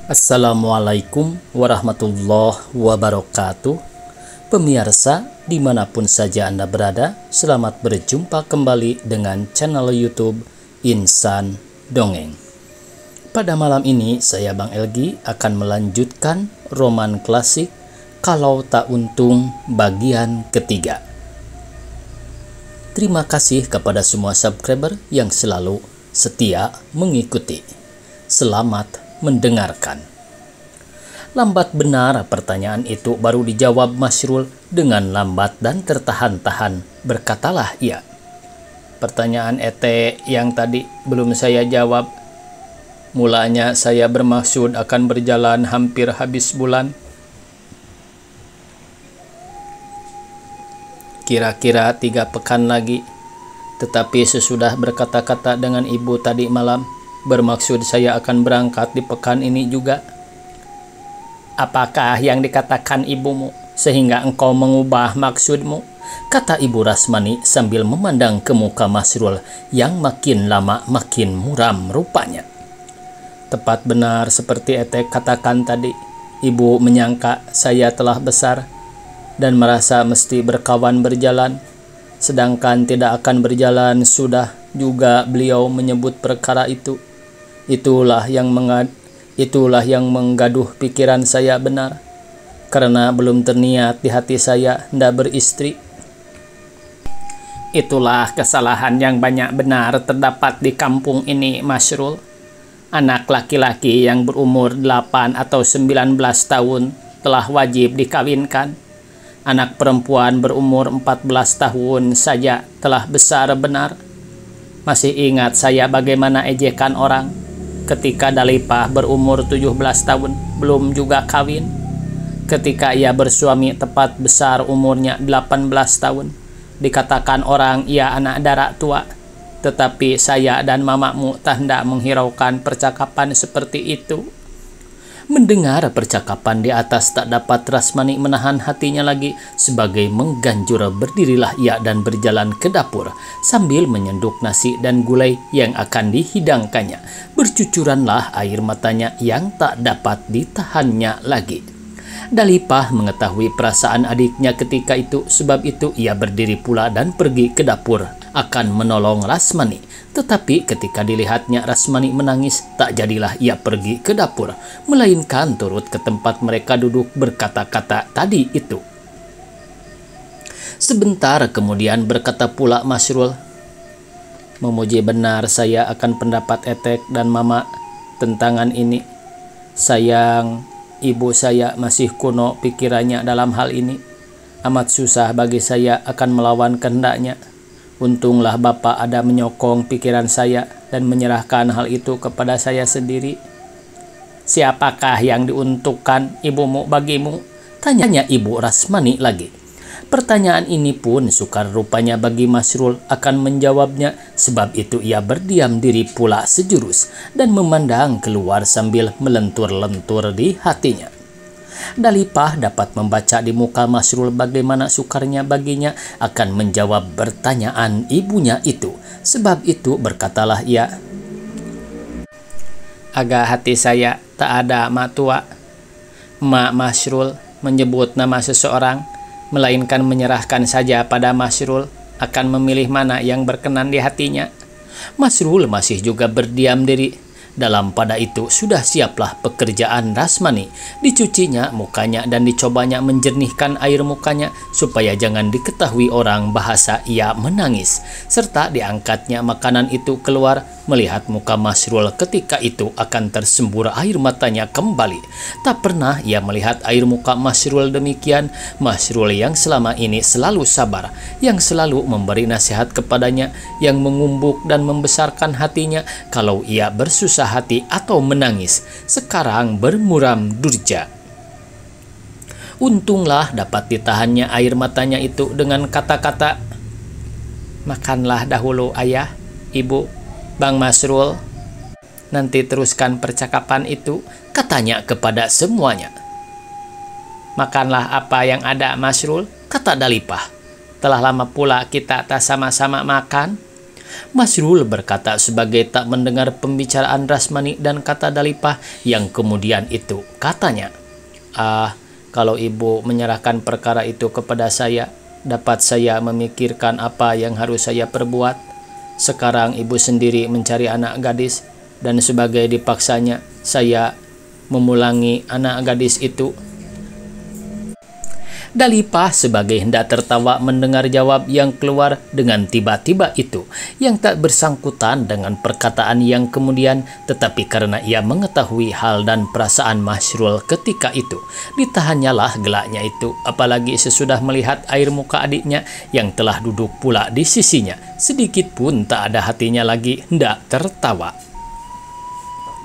Assalamualaikum warahmatullahi wabarakatuh. Pemirsa dimanapun saja Anda berada, selamat berjumpa kembali dengan channel YouTube Insan Dongeng. Pada malam ini saya Bang Elgi akan melanjutkan roman klasik Kalau Tak Untung bagian ketiga. Terima kasih kepada semua subscriber yang selalu setia mengikuti. Selamat mendengarkan. Lambat benar pertanyaan itu baru dijawab Masrul dengan lambat dan tertahan-tahan. Berkatalah ia. Pertanyaan Ete yang tadi belum saya jawab. Mulanya saya bermaksud akan berjalan hampir habis bulan. Kira-kira 3 pekan lagi. Tetapi sesudah berkata-kata dengan ibu tadi malam, bermaksud saya akan berangkat di pekan ini juga. Apakah yang dikatakan ibumu sehingga engkau mengubah maksudmu? Kata Ibu Rasmani sambil memandang ke muka Masrul yang makin lama makin muram rupanya. Tepat benar seperti Ete katakan tadi. Ibu menyangka saya telah besar dan merasa mesti berkawan berjalan. Sedangkan tidak akan berjalan sudah juga beliau menyebut perkara itu. Itulah yang menggaduh pikiran saya benar. Karena belum terniat di hati saya hendak beristri. Itulah kesalahan yang banyak benar terdapat di kampung ini, Masrul. Anak laki-laki yang berumur 8 atau 19 tahun telah wajib dikawinkan. Anak perempuan berumur 14 tahun saja telah besar benar. Masih ingat saya bagaimana ejekan orang ketika Dalipah berumur 17 tahun belum juga kawin. Ketika ia bersuami tepat besar umurnya 18 tahun. Dikatakan orang ia anak darak tua. Tetapi saya dan mamamu tak hendak menghiraukan percakapan seperti itu. Mendengar percakapan di atas tak dapat Rasmani menahan hatinya lagi. Sebagai mengganjur berdirilah ia dan berjalan ke dapur sambil menyenduk nasi dan gulai yang akan dihidangkannya. Bercucuranlah air matanya yang tak dapat ditahannya lagi. Dalipah mengetahui perasaan adiknya ketika itu, sebab itu ia berdiri pula dan pergi ke dapur akan menolong Rasmani. Tetapi ketika dilihatnya Rasmani menangis, tak jadilah ia pergi ke dapur, melainkan turut ke tempat mereka duduk berkata-kata tadi itu. Sebentar kemudian berkata pula Masrul, memuji benar saya akan pendapat Etek dan Mama tentangan ini. Sayang, ibu saya masih kuno pikirannya dalam hal ini. Amat susah bagi saya akan melawan kehendaknya. Untunglah Bapak ada menyokong pikiran saya dan menyerahkan hal itu kepada saya sendiri. Siapakah yang diuntukkan ibumu bagimu? Tanyanya Ibu Rasmani lagi. Pertanyaan ini pun sukar rupanya bagi Masrul akan menjawabnya, sebab itu ia berdiam diri pula sejurus dan memandang keluar sambil melentur-lentur di hatinya. Dalipah dapat membaca di muka Masrul bagaimana sukarnya baginya akan menjawab pertanyaan ibunya itu. Sebab itu berkatalah ia, agak hati saya tak ada mak tua. Mak Masrul menyebut nama seseorang, melainkan menyerahkan saja pada Masrul akan memilih mana yang berkenan di hatinya. Masrul masih juga berdiam diri. Dalam pada itu sudah siaplah pekerjaan Rasmani. Dicucinya mukanya dan dicobanya menjernihkan air mukanya supaya jangan diketahui orang bahasa ia menangis. Serta diangkatnya makanan itu keluar. Melihat muka Masrul ketika itu akan tersembur air matanya kembali. Tak pernah ia melihat air muka Masrul demikian. Masrul yang selama ini selalu sabar, yang selalu memberi nasihat kepadanya, yang mengumbuk dan membesarkan hatinya kalau ia bersusah hati atau menangis, sekarang bermuram durja. Untunglah dapat ditahannya air matanya itu dengan kata-kata, makanlah dahulu ayah, ibu, Bang Masrul, nanti teruskan percakapan itu, katanya kepada semuanya. Makanlah apa yang ada Masrul, kata Dalipah. Telah lama pula kita tak sama-sama makan. Masrul berkata sebagai tak mendengar pembicaraan Rasmani dan kata Dalipah yang kemudian itu. Katanya, kalau ibu menyerahkan perkara itu kepada saya, dapat saya memikirkan apa yang harus saya perbuat. Sekarang ibu sendiri mencari anak gadis, dan sebagai dipaksanya saya memulangi anak gadis itu. Dalipah sebagai hendak tertawa mendengar jawab yang keluar dengan tiba-tiba itu, yang tak bersangkutan dengan perkataan yang kemudian, tetapi karena ia mengetahui hal dan perasaan Masrul ketika itu, ditahannyalah gelaknya itu, apalagi sesudah melihat air muka adiknya yang telah duduk pula di sisinya, sedikit pun tak ada hatinya lagi hendak tertawa.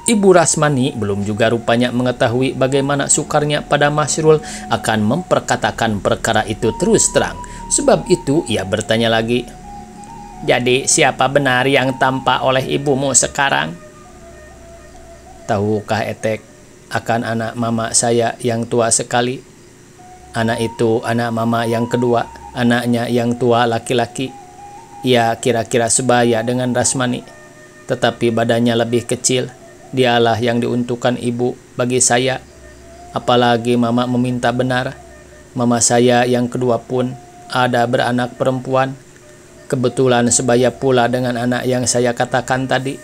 Ibu Rasmani belum juga rupanya mengetahui bagaimana sukarnya pada Masrul akan memperkatakan perkara itu terus terang. Sebab itu ia bertanya lagi, "Jadi siapa benar yang tampak oleh ibumu sekarang?" "Tahukah Etek akan anak mama saya yang tua sekali? Anak itu anak mama yang kedua, anaknya yang tua laki-laki. Ia kira-kira sebaya dengan Rasmani, tetapi badannya lebih kecil. Dialah yang diuntukkan ibu bagi saya. Apalagi mama meminta benar. Mama saya yang kedua pun ada beranak perempuan. Kebetulan sebaya pula dengan anak yang saya katakan tadi.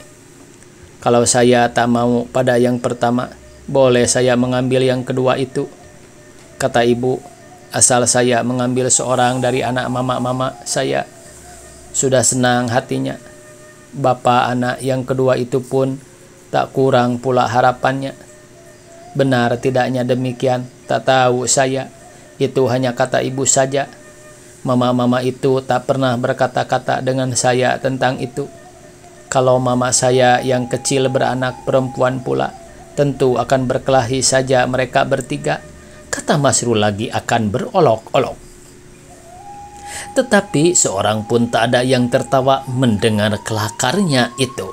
Kalau saya tak mau pada yang pertama, boleh saya mengambil yang kedua itu," kata ibu. "Asal saya mengambil seorang dari anak mama saya, sudah senang hatinya. Bapak anak yang kedua itu pun tak kurang pula harapannya. Benar tidaknya demikian, tak tahu saya. Itu hanya kata ibu saja. Mama itu tak pernah berkata-kata dengan saya tentang itu. Kalau mama saya yang kecil beranak perempuan pula, tentu akan berkelahi saja mereka bertiga," kata Masrul lagi akan berolok-olok. Tetapi seorang pun tak ada yang tertawa mendengar kelakarnya itu.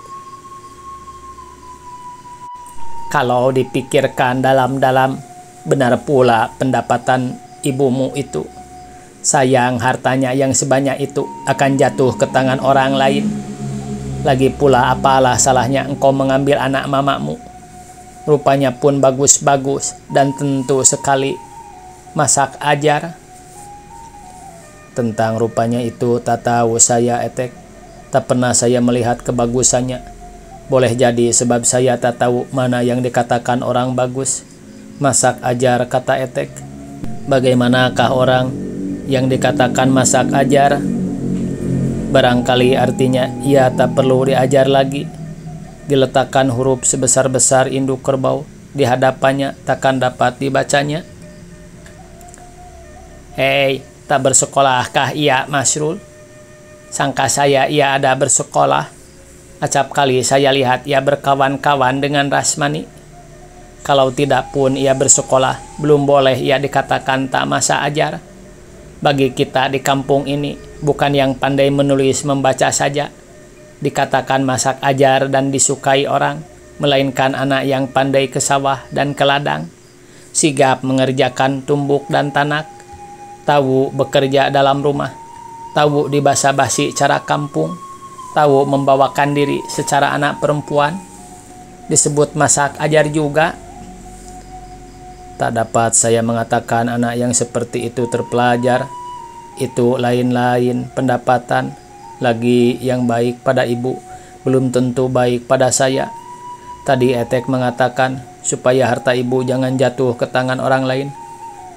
Kalau dipikirkan dalam-dalam, benar pula pendapatan ibumu itu. Sayang hartanya yang sebanyak itu akan jatuh ke tangan orang lain. Lagi pula apalah salahnya engkau mengambil anak mamamu? Rupanya pun bagus-bagus dan tentu sekali masak ajar. Tentang rupanya itu tak tahu saya Etek. Tak pernah saya melihat kebagusannya. Boleh jadi sebab saya tak tahu mana yang dikatakan orang bagus. Masak ajar, kata Etek. Bagaimanakah orang yang dikatakan masak ajar? Barangkali artinya ia tak perlu diajar lagi. Diletakkan huruf sebesar-besar induk kerbau di hadapannya takkan dapat dibacanya. "Hei, tak bersekolahkah ia, Masrul? Sangka saya ia ada bersekolah. Acap kali saya lihat ia berkawan-kawan dengan Rasmani. Kalau tidak pun ia bersekolah, belum boleh ia dikatakan tak masa ajar. Bagi kita di kampung ini, bukan yang pandai menulis membaca saja dikatakan masak ajar dan disukai orang, melainkan anak yang pandai ke sawah dan ke ladang, sigap mengerjakan tumbuk dan tanak, tahu bekerja dalam rumah, tahu dibasa-basi cara kampung, tahu membawakan diri secara anak perempuan, disebut masak ajar juga. Tak dapat saya mengatakan anak yang seperti itu terpelajar. Itu lain-lain pendapatan. Lagi yang baik pada ibu belum tentu baik pada saya. Tadi Etek mengatakan supaya harta ibu jangan jatuh ke tangan orang lain.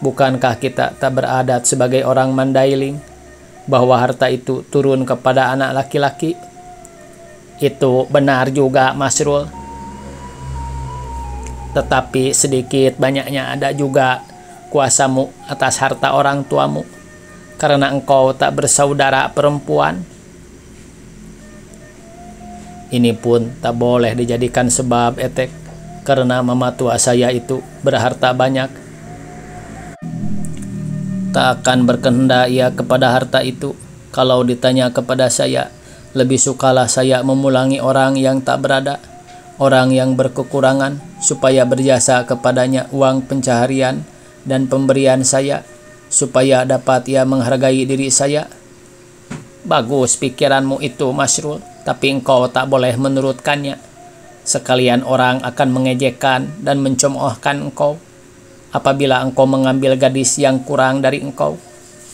Bukankah kita tak beradat sebagai orang Mandailing bahwa harta itu turun kepada anak laki-laki?" "Itu benar juga, Masrul. Tetapi sedikit banyaknya ada juga kuasamu atas harta orang tuamu, karena engkau tak bersaudara perempuan. Ini pun tak boleh dijadikan sebab, Etek, karena mama tua saya itu berharta banyak. Tak akan berkehendak ia kepada harta itu. Kalau ditanya kepada saya, lebih sukalah saya memulangi orang yang tak berada, orang yang berkekurangan, supaya berjasa kepadanya uang pencaharian dan pemberian saya, supaya dapat ia menghargai diri saya. Bagus pikiranmu itu, Masrul, tapi engkau tak boleh menurutkannya. Sekalian orang akan mengejekkan dan mencemoohkan engkau. Apabila engkau mengambil gadis yang kurang dari engkau,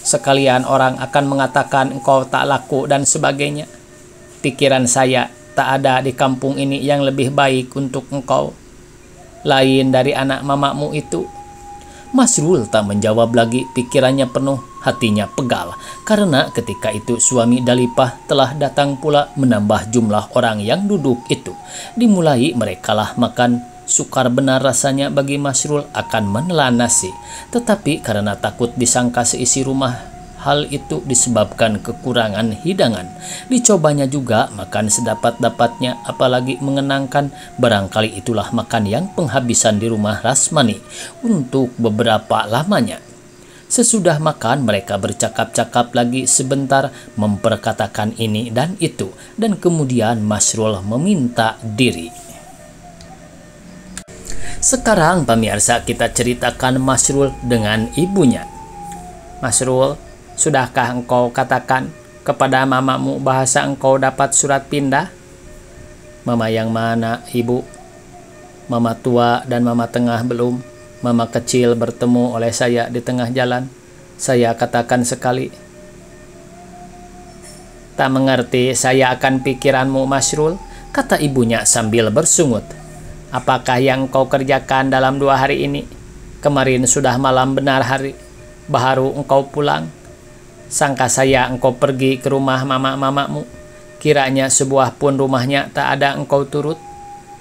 sekalian orang akan mengatakan engkau tak laku dan sebagainya. Pikiran saya, tak ada di kampung ini yang lebih baik untuk engkau, lain dari anak mamamu itu. Masrul tak menjawab lagi, pikirannya penuh, hatinya pegal. Karena ketika itu suami Dalipah telah datang pula menambah jumlah orang yang duduk itu. Dimulai merekalah makan. Sukar benar rasanya bagi Masrul akan menelan nasi. Tetapi karena takut disangka seisi rumah hal itu disebabkan kekurangan hidangan, dicobanya juga makan sedapat-dapatnya, apalagi mengenangkan barangkali itulah makan yang penghabisan di rumah Rasmani untuk beberapa lamanya. Sesudah makan mereka bercakap-cakap lagi sebentar, memperkatakan ini dan itu, dan kemudian Masrul meminta diri. Sekarang pemirsa, kita ceritakan Masrul dengan ibunya. Masrul, sudahkah engkau katakan kepada mamamu bahasa engkau dapat surat pindah? Mama yang mana, ibu? Mama tua dan mama tengah belum. Mama kecil bertemu oleh saya di tengah jalan. Saya katakan sekali. Tak mengerti saya akan pikiranmu, Masrul, kata ibunya sambil bersungut. Apakah yang kau kerjakan dalam 2 hari ini? Kemarin sudah malam benar hari, baru engkau pulang. Sangka saya engkau pergi ke rumah mamamu. Kiranya sebuah pun rumahnya tak ada engkau turut.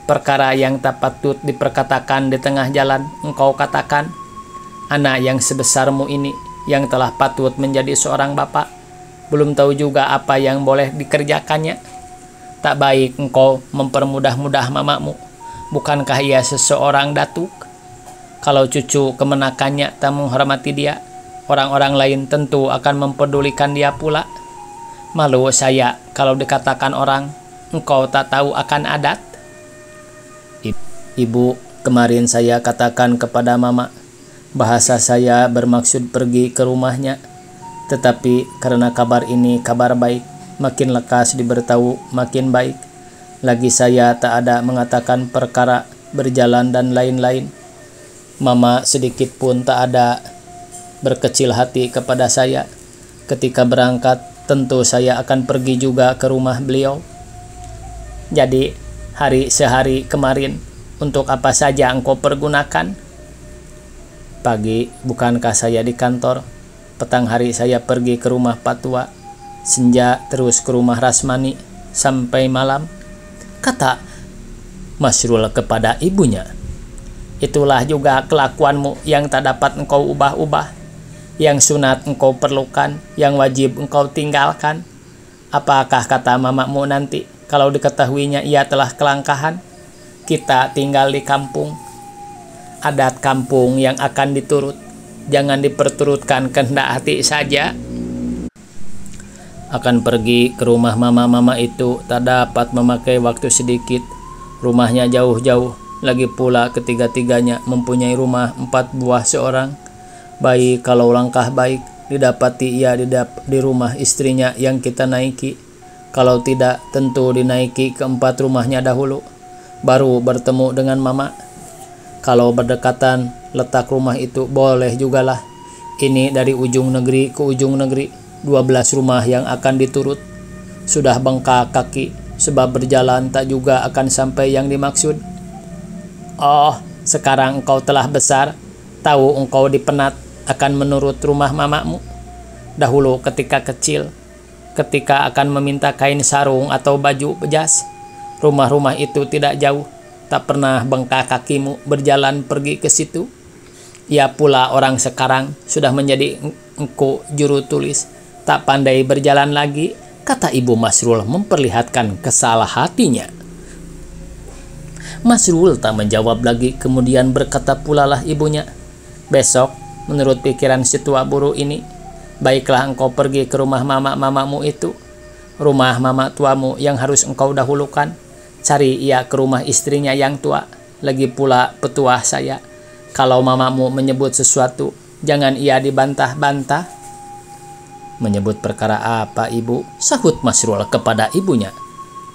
Perkara yang tak patut diperkatakan di tengah jalan engkau katakan. Anak yang sebesarmu ini yang telah patut menjadi seorang bapak, belum tahu juga apa yang boleh dikerjakannya. Tak baik engkau mempermudah-mudah mamamu. Bukankah ia seseorang datuk? Kalau cucu kemenakannya tak menghormati dia, orang-orang lain tentu akan mempedulikan dia pula. Malu saya kalau dikatakan orang, engkau tak tahu akan adat. Ibu, kemarin saya katakan kepada mama, bahasa saya bermaksud pergi ke rumahnya. Tetapi karena kabar ini kabar baik, makin lekas diberitahu makin baik. Lagi saya tak ada mengatakan perkara berjalan dan lain-lain. Mama sedikit pun tak ada berkecil hati kepada saya. Ketika berangkat, tentu saya akan pergi juga ke rumah beliau. Jadi, sehari kemarin, untuk apa saja engkau pergunakan? Pagi, bukankah saya di kantor? Petang hari saya pergi ke rumah Pak Tua. Senja terus ke rumah Rasmani sampai malam, kata Masrul kepada ibunya. Itulah juga kelakuanmu yang tak dapat engkau ubah-ubah. Yang sunat engkau perlukan, yang wajib engkau tinggalkan. Apakah kata mamamu nanti kalau diketahuinya ia telah kelangkahan? Kita tinggal di kampung. Adat kampung yang akan diturut, jangan diperturutkan kehendak hati saja. Akan pergi ke rumah mama-mama itu tak dapat memakai waktu sedikit. Rumahnya jauh-jauh, lagi pula ketiga-tiganya mempunyai rumah 4 buah seorang. Baik kalau langkah baik didapati ia di rumah istrinya yang kita naiki. Kalau tidak, tentu dinaiki ke 4 rumahnya dahulu, baru bertemu dengan mama. Kalau berdekatan letak rumah itu boleh jugalah. Ini dari ujung negeri ke ujung negeri, 12 rumah yang akan diturut. Sudah bengkak kaki, sebab berjalan tak juga akan sampai yang dimaksud. Oh, sekarang engkau telah besar, tahu engkau dipenat akan menurut rumah mamamu. Dahulu ketika kecil, ketika akan meminta kain sarung atau baju bejas, rumah-rumah itu tidak jauh, tak pernah bengkak kakimu berjalan pergi ke situ. Ya pula orang sekarang sudah menjadi engkau juru tulis, tak pandai berjalan lagi, kata ibu Masrul memperlihatkan kesal hatinya. Masrul tak menjawab lagi, kemudian berkata pula lah ibunya, besok, menurut pikiran si tua buru ini, baiklah engkau pergi ke rumah mamamu itu, rumah mama tuamu yang harus engkau dahulukan. Cari ia ke rumah istrinya yang tua. Lagi pula petuah saya, kalau mamamu menyebut sesuatu, jangan ia dibantah-bantah. Menyebut perkara apa, Ibu? Sahut Masrul kepada ibunya.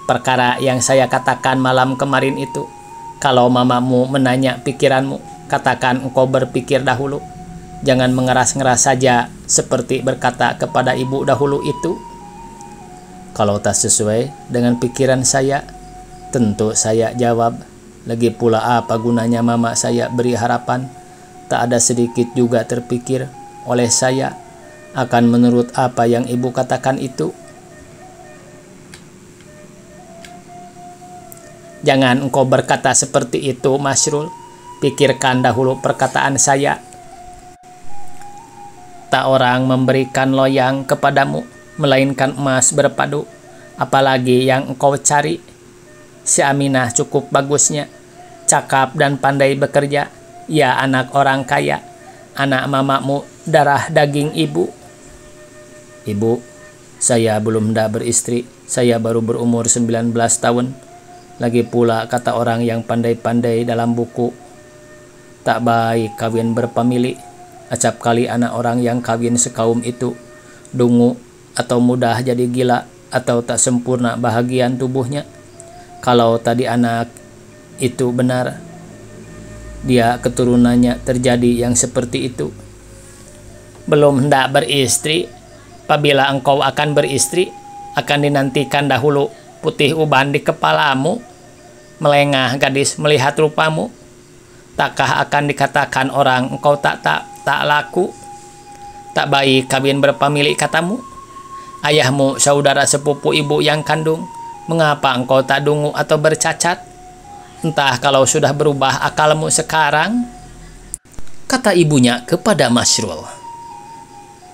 Perkara yang saya katakan malam kemarin itu. Kalau mamamu menanya pikiranmu, katakan engkau berpikir dahulu. Jangan mengeras-ngeras saja seperti berkata kepada ibu dahulu itu. Kalau tak sesuai dengan pikiran saya, tentu saya jawab. Lagi pula apa gunanya mama saya beri harapan? Tak ada sedikit juga terpikir oleh saya akan menurut apa yang ibu katakan itu. Jangan engkau berkata seperti itu, Masrul. Pikirkan dahulu perkataan saya. Tak orang memberikan loyang kepadamu, melainkan emas berpadu. Apalagi yang engkau cari? Si Aminah cukup bagusnya, cakap dan pandai bekerja. Ya anak orang kaya, anak mamamu darah daging ibu. Ibu, saya belum hendak beristri. Saya baru berumur 19 tahun. Lagi pula kata orang yang pandai-pandai dalam buku, tak baik kawin berpamili. Acap kali anak orang yang kawin sekaum itu dungu atau mudah jadi gila atau tak sempurna bahagian tubuhnya. Kalau tadi anak itu benar, dia keturunannya terjadi yang seperti itu. Belum hendak beristri. Apabila engkau akan beristri, akan dinantikan dahulu putih uban di kepalamu. Melengah gadis melihat rupamu. Takkah akan dikatakan orang engkau tak laku? Tak baik kawin berpamili katamu. Ayahmu saudara sepupu ibu yang kandung. Mengapa engkau tak dungu atau bercacat? Entah kalau sudah berubah akalmu sekarang. Kata ibunya kepada Masrul.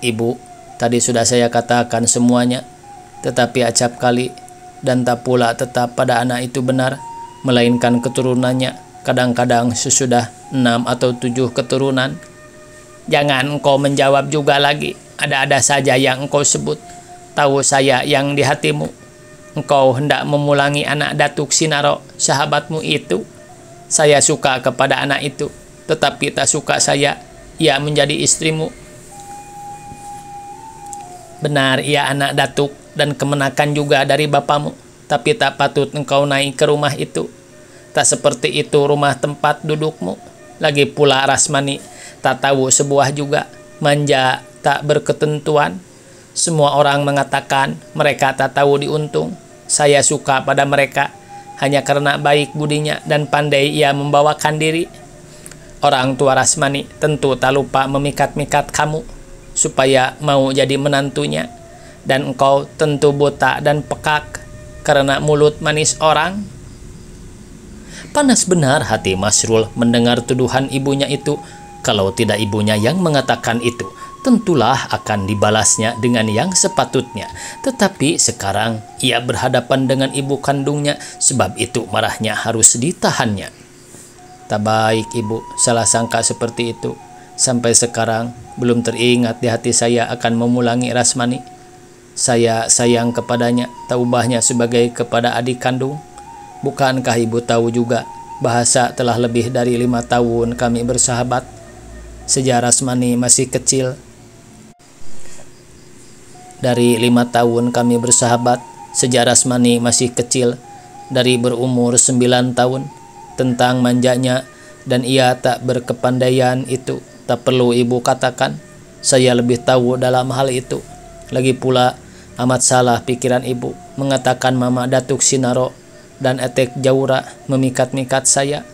Ibu, tadi sudah saya katakan semuanya. Tetapi acap kali dan tak pula tetap pada anak itu benar, melainkan keturunannya. Kadang-kadang sesudah 6 atau 7 keturunan. Jangan engkau menjawab juga lagi. Ada-ada saja yang engkau sebut. Tahu saya yang di hatimu. Engkau hendak memulangi anak Datuk Sinaro, sahabatmu itu. Saya suka kepada anak itu, tetapi tak suka saya ia menjadi istrimu. Benar ia anak Datuk dan kemenakan juga dari bapamu, tapi tak patut engkau naik ke rumah itu. Tak seperti itu rumah tempat dudukmu. Lagi pula Rasmani tak tahu sebuah juga, manja tak berketentuan. Semua orang mengatakan mereka tak tahu diuntung. Saya suka pada mereka hanya karena baik budinya dan pandai ia membawakan diri. Orang tua Rasmani tentu tak lupa memikat-mikat kamu supaya mau jadi menantunya. Dan engkau tentu buta dan pekak karena mulut manis orang. Panas benar hati Masrul mendengar tuduhan ibunya itu. Kalau tidak ibunya yang mengatakan itu, tentulah akan dibalasnya dengan yang sepatutnya. Tetapi sekarang ia berhadapan dengan ibu kandungnya, sebab itu marahnya harus ditahannya. Tak baik ibu, salah sangka seperti itu. Sampai sekarang belum teringat di hati saya akan memulangi Rasmani. Saya sayang kepadanya, tak ubahnya sebagai kepada adik kandung. Bukankah ibu tahu juga bahasa telah lebih dari 5 tahun kami bersahabat. Sejak Rasmani masih kecil. Dari 5 tahun kami bersahabat, sejak Rasmani masih kecil, dari berumur 9 tahun, tentang manjanya dan ia tak berkepandaian itu, tak perlu ibu katakan. Saya lebih tahu dalam hal itu. Lagi pula, amat salah pikiran ibu mengatakan Mama Datuk Sinaro dan Etek Jaura memikat-mikat saya.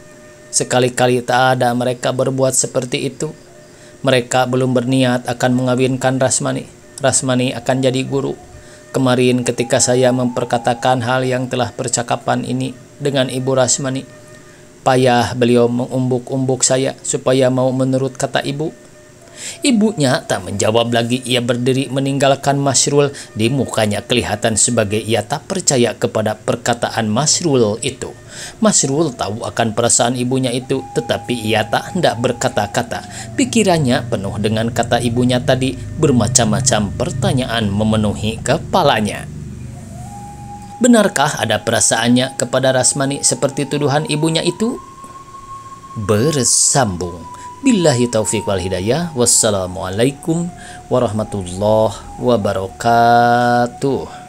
Sekali-kali tak ada mereka berbuat seperti itu. Mereka belum berniat akan mengawinkan Rasmani. Rasmani akan jadi guru. Kemarin ketika saya memperkatakan hal yang telah percakapan ini dengan Ibu Rasmani, payah beliau mengumbuk-umbuk saya supaya mau menurut kata ibu. Ibunya tak menjawab lagi. Ia berdiri meninggalkan Masrul. Di mukanya kelihatan sebagai ia tak percaya kepada perkataan Masrul itu. Masrul tahu akan perasaan ibunya itu, tetapi ia tak hendak berkata-kata. Pikirannya penuh dengan kata ibunya tadi. Bermacam-macam pertanyaan memenuhi kepalanya. Benarkah ada perasaannya kepada Rasmani seperti tuduhan ibunya itu? Bersambung Billahi taufiq wal hidayah. Wassalamualaikum warahmatullahi wabarakatuh.